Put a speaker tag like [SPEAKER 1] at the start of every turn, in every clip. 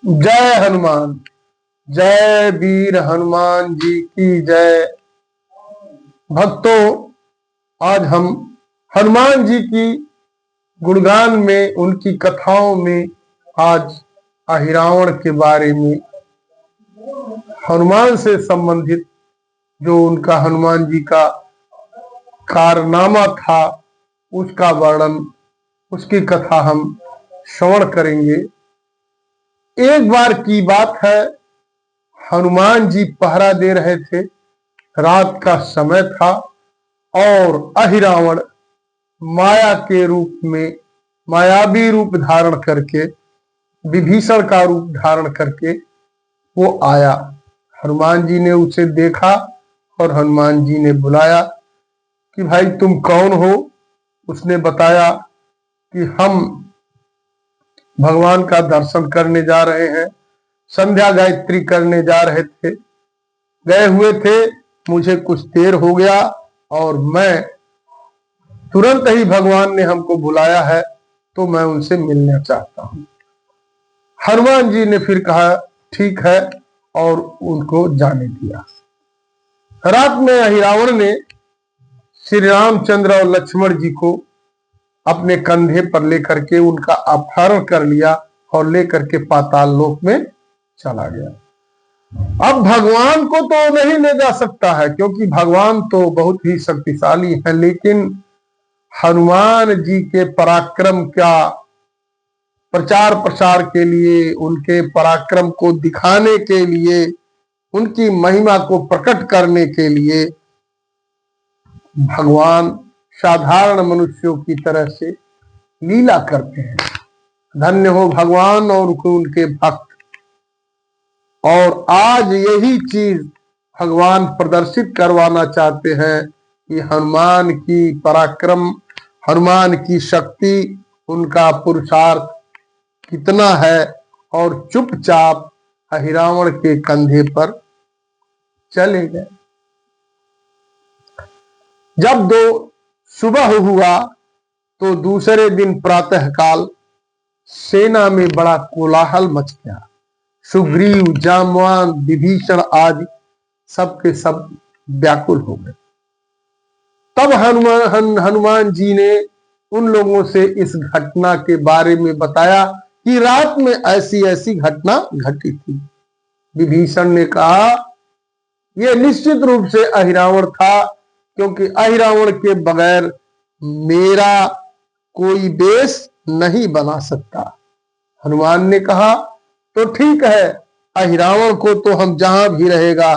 [SPEAKER 1] जय हनुमान। जय वीर हनुमान जी की जय। भक्तों, आज हम हनुमान जी की गुणगान में, उनकी कथाओं में आज अहिरावण के बारे में, हनुमान से संबंधित जो उनका हनुमान जी का कारनामा था उसका वर्णन, उसकी कथा हम श्रवण करेंगे। एक बार की बात है, हनुमान जी पहरा दे रहे थे। रात का समय था और अहिरावण माया के रूप में, मायावी रूप धारण करके, विभीषण का रूप धारण करके वो आया। हनुमान जी ने उसे देखा और हनुमान जी ने बुलाया कि भाई तुम कौन हो। उसने बताया कि हम भगवान का दर्शन करने जा रहे हैं, संध्या गायत्री करने जा रहे थे, गए हुए थे, मुझे कुछ देर हो गया और मैं तुरंत ही भगवान ने हमको बुलाया है तो मैं उनसे मिलना चाहता हूं। हनुमान जी ने फिर कहा ठीक है और उनको जाने दिया। रात में अहिरावण ने श्री रामचंद्र और लक्ष्मण जी को अपने कंधे पर लेकर के उनका अपहरण कर लिया और लेकर के पाताल लोक में चला गया। अब भगवान को तो नहीं ले जा सकता है क्योंकि भगवान तो बहुत ही शक्तिशाली है, लेकिन हनुमान जी के पराक्रम का प्रचार प्रसार के लिए, उनके पराक्रम को दिखाने के लिए, उनकी महिमा को प्रकट करने के लिए भगवान साधारण मनुष्यों की तरह से लीला करते हैं। धन्य हो भगवान और उनके भक्त। और आज यही चीज भगवान प्रदर्शित करवाना चाहते हैं कि हनुमान की पराक्रम, हनुमान की शक्ति, उनका पुरुषार्थ कितना है। और चुपचाप अहिरावण के कंधे पर चले गए। जब सुबह हुआ तो दूसरे दिन प्रातः काल सेना में बड़ा कोलाहल मच गया। सुग्रीव, जामवान, विभीषण आदि सबके सब व्याकुल हो गए। तब हनुमान जी ने उन लोगों से इस घटना के बारे में बताया कि रात में ऐसी ऐसी घटना घटी थी। विभीषण ने कहा यह निश्चित रूप से अहिरावण था, क्योंकि अहिरावण के बगैर मेरा कोई बेस नहीं बना सकता। हनुमान ने कहा तो ठीक है, अहिरावण को तो हम जहां भी रहेगा,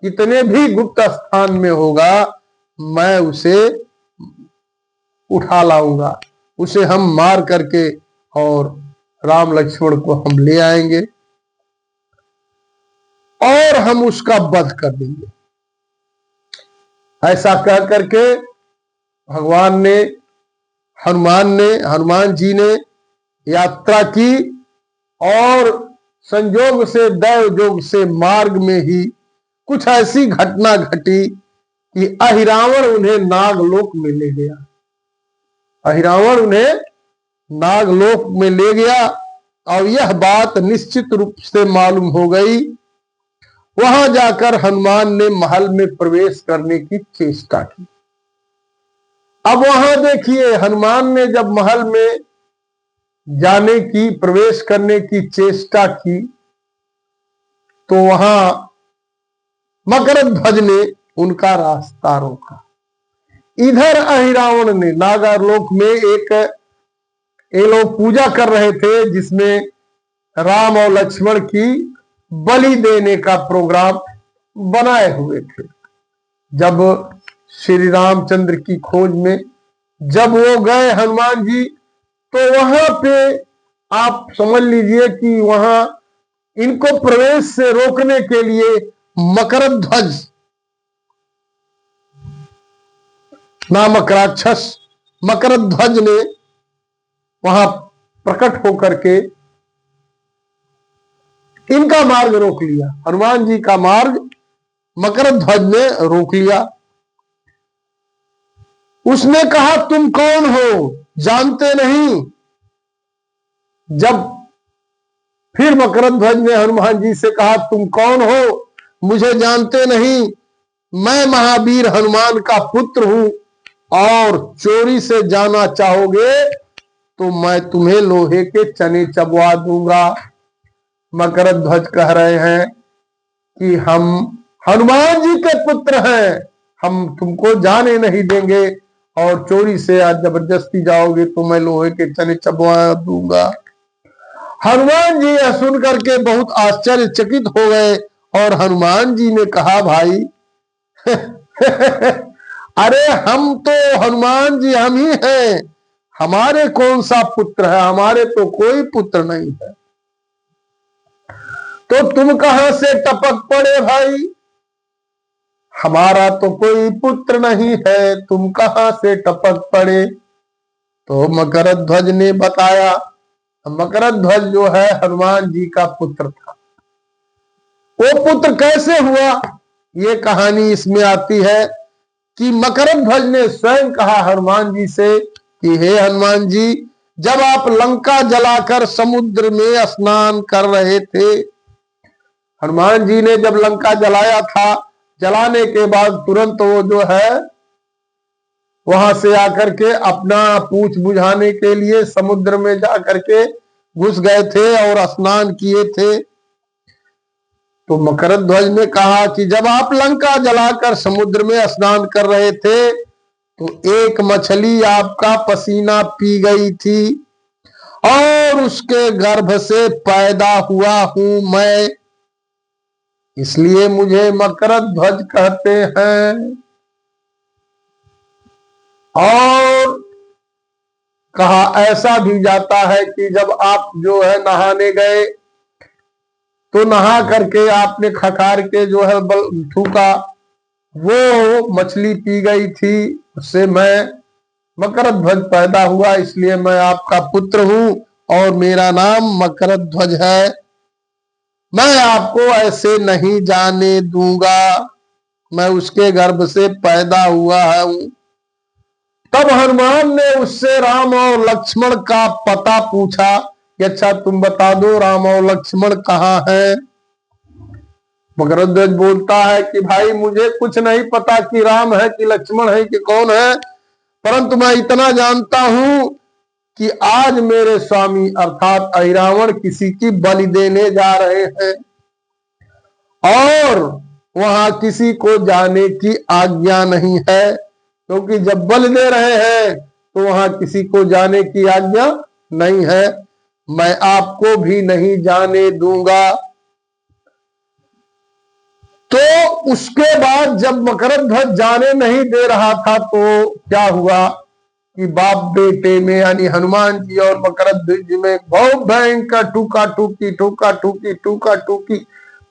[SPEAKER 1] कितने भी गुप्त स्थान में होगा, मैं उसे उठा लाऊंगा, उसे हम मार करके और राम लक्ष्मण को हम ले आएंगे और हम उसका वध कर देंगे। ऐसा कह करके हनुमान जी ने यात्रा की और संयोग से, दैव योग से मार्ग में ही कुछ ऐसी घटना घटी कि अहिरावण उन्हें नागलोक में ले गया। अहिरावण उन्हें नागलोक में ले गया और यह बात निश्चित रूप से मालूम हो गई। वहां जाकर हनुमान ने महल में प्रवेश करने की चेष्टा की। अब वहां देखिए, हनुमान ने जब महल में जाने की, प्रवेश करने की चेष्टा की तो वहां मकरध्वज ने उनका रास्ता रोका। इधर अहिरावण ने नागालोक में ये लोग पूजा कर रहे थे जिसमें राम और लक्ष्मण की बलि देने का प्रोग्राम बनाए हुए थे। जब श्री रामचंद्र की खोज में जब वो गए हनुमान जी, तो वहां पे आप समझ लीजिए कि वहां इनको प्रवेश से रोकने के लिए मकरध्वज नामक राक्षस मकरध्वज ने वहां प्रकट होकर के इनका मार्ग रोक लिया। हनुमान जी का मार्ग मकरध्वज ने रोक लिया। उसने कहा तुम कौन हो, जानते नहीं? जब फिर मकरध्वज ने हनुमान जी से कहा, तुम कौन हो? मुझे जानते नहीं। मैं महावीर हनुमान का पुत्र हूं और चोरी से जाना चाहोगे तो मैं तुम्हें लोहे के चने चबवा दूंगा। मकरध्वज कह रहे हैं कि हम हनुमान जी के पुत्र हैं, हम तुमको जाने नहीं देंगे और चोरी से आज जबरदस्ती जाओगे तो मैं लोहे के चने चबवा दूंगा। हनुमान जी यह सुन करके बहुत आश्चर्यचकित हो गए और हनुमान जी ने कहा, भाई अरे हम तो हनुमान जी हम ही हैं, हमारे कौन सा पुत्र है? हमारे तो कोई पुत्र नहीं है। तो तुम कहां से टपक पड़े भाई? हमारा तो कोई पुत्र नहीं है, तुम कहां से टपक पड़े? तो मकरध्वज ने बताया। मकरध्वज जो है हनुमान जी का पुत्र था। वो पुत्र कैसे हुआ, ये कहानी इसमें आती है कि मकरध्वज ने स्वयं कहा हनुमान जी से कि हे हनुमान जी, जब आप लंका जलाकर समुद्र में स्नान कर रहे थे, हनुमान जी ने जब लंका जलाया था, जलाने के बाद तुरंत वो जो है वहां से आकर के अपना पूछ बुझाने के लिए समुद्र में जाकर के घुस गए थे और स्नान किए थे। तो मकरध्वज ने कहा कि जब आप लंका जलाकर समुद्र में स्नान कर रहे थे तो एक मछली आपका पसीना पी गई थी और उसके गर्भ से पैदा हुआ हूं मैं, इसलिए मुझे मकरध्वज कहते हैं। और कहा ऐसा भी जाता है कि जब आप जो है नहाने गए तो नहा करके आपने खखार के जो है थूका, वो मछली पी गई थी, उससे मैं मकरध्वज पैदा हुआ, इसलिए मैं आपका पुत्र हूं और मेरा नाम मकरध्वज है। मैं आपको ऐसे नहीं जाने दूंगा, मैं उसके गर्भ से पैदा हुआ हूं। तब हनुमान ने उससे राम और लक्ष्मण का पता पूछा कि अच्छा तुम बता दो राम और लक्ष्मण कहाँ है? मकरध्वज बोलता है कि भाई मुझे कुछ नहीं पता कि राम है कि लक्ष्मण है कि कौन है, परंतु मैं इतना जानता हूं कि आज मेरे स्वामी अर्थात अहिरावण किसी की बलि देने जा रहे हैं और वहां किसी को जाने की आज्ञा नहीं है, क्योंकि जब बलि दे रहे हैं तो वहां किसी को जाने की आज्ञा नहीं है। मैं आपको भी नहीं जाने दूंगा। तो उसके बाद जब मकरध्वज जाने नहीं दे रहा था तो क्या हुआ कि बाप बेटे में यानी हनुमान जी और मकरध्वज जी में बहुत भयंकर टूका टूकी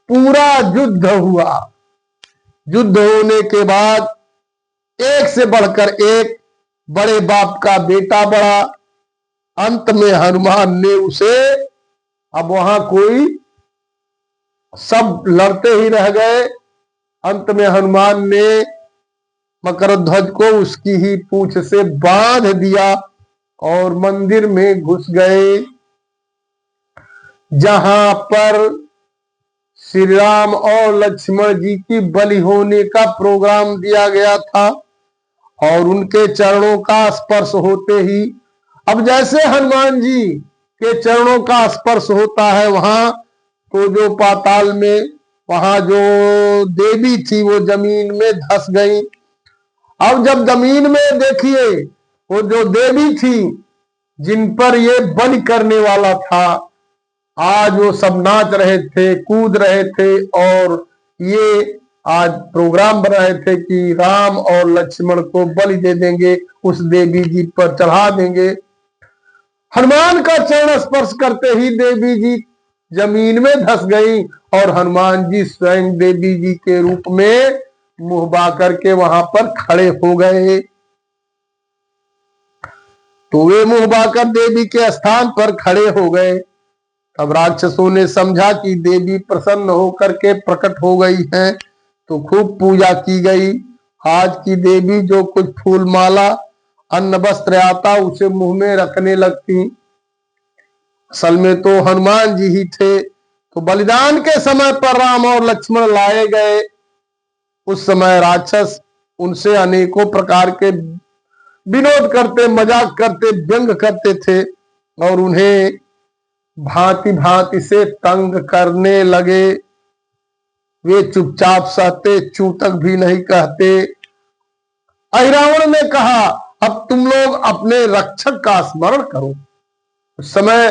[SPEAKER 1] पूरा युद्ध हुआ। युद्ध होने के बाद एक से बढ़कर एक बड़े बाप का बेटा बड़ा, अंत में हनुमान ने उसे, अब वहां कोई सब लड़ते ही रह गए, अंत में हनुमान ने मकरध्वज को उसकी ही पूंछ से बांध दिया और मंदिर में घुस गए, जहां पर श्री राम और लक्ष्मण जी की बलि होने का प्रोग्राम दिया गया था। और उनके चरणों का स्पर्श होते ही, अब जैसे हनुमान जी के चरणों का स्पर्श होता है वहां, तो जो पाताल में वहां जो देवी थी वो जमीन में धस गई। अब जब जमीन में देखिए वो जो देवी थी जिन पर ये बलि करने वाला था, आज वो सब नाच रहे थे, कूद रहे थे और ये आज प्रोग्राम बना रहे थे कि राम और लक्ष्मण को बलि दे देंगे, उस देवी जी पर चढ़ा देंगे। हनुमान का चरण स्पर्श करते ही देवी जी जमीन में धस गई और हनुमान जी स्वयं देवी जी के रूप में मुंह बा करके वहां पर खड़े हो गए। तो वे मुंह बाकर देवी के स्थान पर खड़े हो गए। तब राक्षसों ने समझा कि देवी प्रसन्न होकर के प्रकट हो गई हैं, तो खूब पूजा की गई। आज की देवी जो कुछ फूल माला अन्न वस्त्र आता उसे मुंह में रखने लगती। असल में तो हनुमान जी ही थे। तो बलिदान के समय पर राम और लक्ष्मण लाए गए। उस समय राक्षस उनसे अनेकों प्रकार के विनोद करते, मजाक करते, व्यंग करते थे और उन्हें भांति भांति से तंग करने लगे। वे चुपचाप सहते, चू तक भी नहीं कहते। अहिरावण ने कहा, अब तुम लोग अपने रक्षक का स्मरण करो। उस समय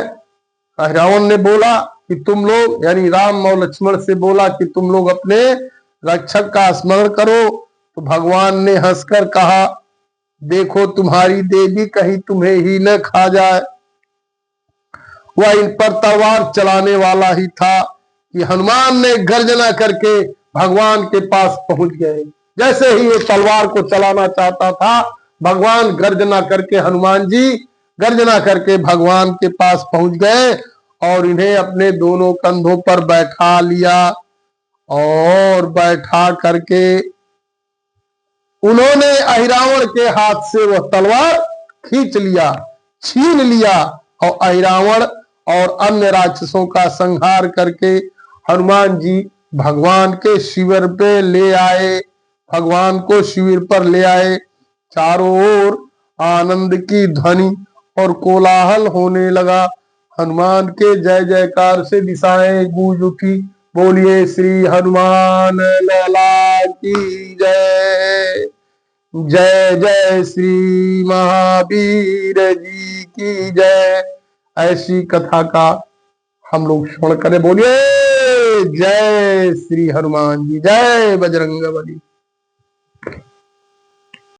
[SPEAKER 1] अहिरावण ने बोला कि तुम लोग, यानी राम और लक्ष्मण से बोला कि तुम लोग अपने रक्षक का स्मरण करो। तो भगवान ने हंसकर कहा, देखो तुम्हारी देवी कहीं तुम्हें ही न खा जाए। वह इन पर तलवार चलाने वाला ही था कि हनुमान ने गर्जना करके भगवान के पास पहुंच गए। जैसे ही वो तलवार को चलाना चाहता था, भगवान गर्जना करके, हनुमान जी गर्जना करके भगवान के पास पहुंच गए और इन्हें अपने दोनों कंधों पर बैठा लिया और बैठा करके उन्होंने अहिरावण के हाथ से वह तलवार खींच लिया, छीन लिया और अहिरावण और अन्य राक्षसों का संहार करके हनुमान जी भगवान के शिविर पे ले आए, भगवान को शिविर पर ले आए। चारों ओर आनंद की ध्वनि और कोलाहल होने लगा। हनुमान के जय जयकार से दिशाएं गूंज उठी। बोलिए श्री हनुमान लला की जय। जय जय श्री महावीर जी की जय। ऐसी कथा का हम लोग श्रवण करें। बोलिए जय श्री हनुमान जी, जय बजरंग बली।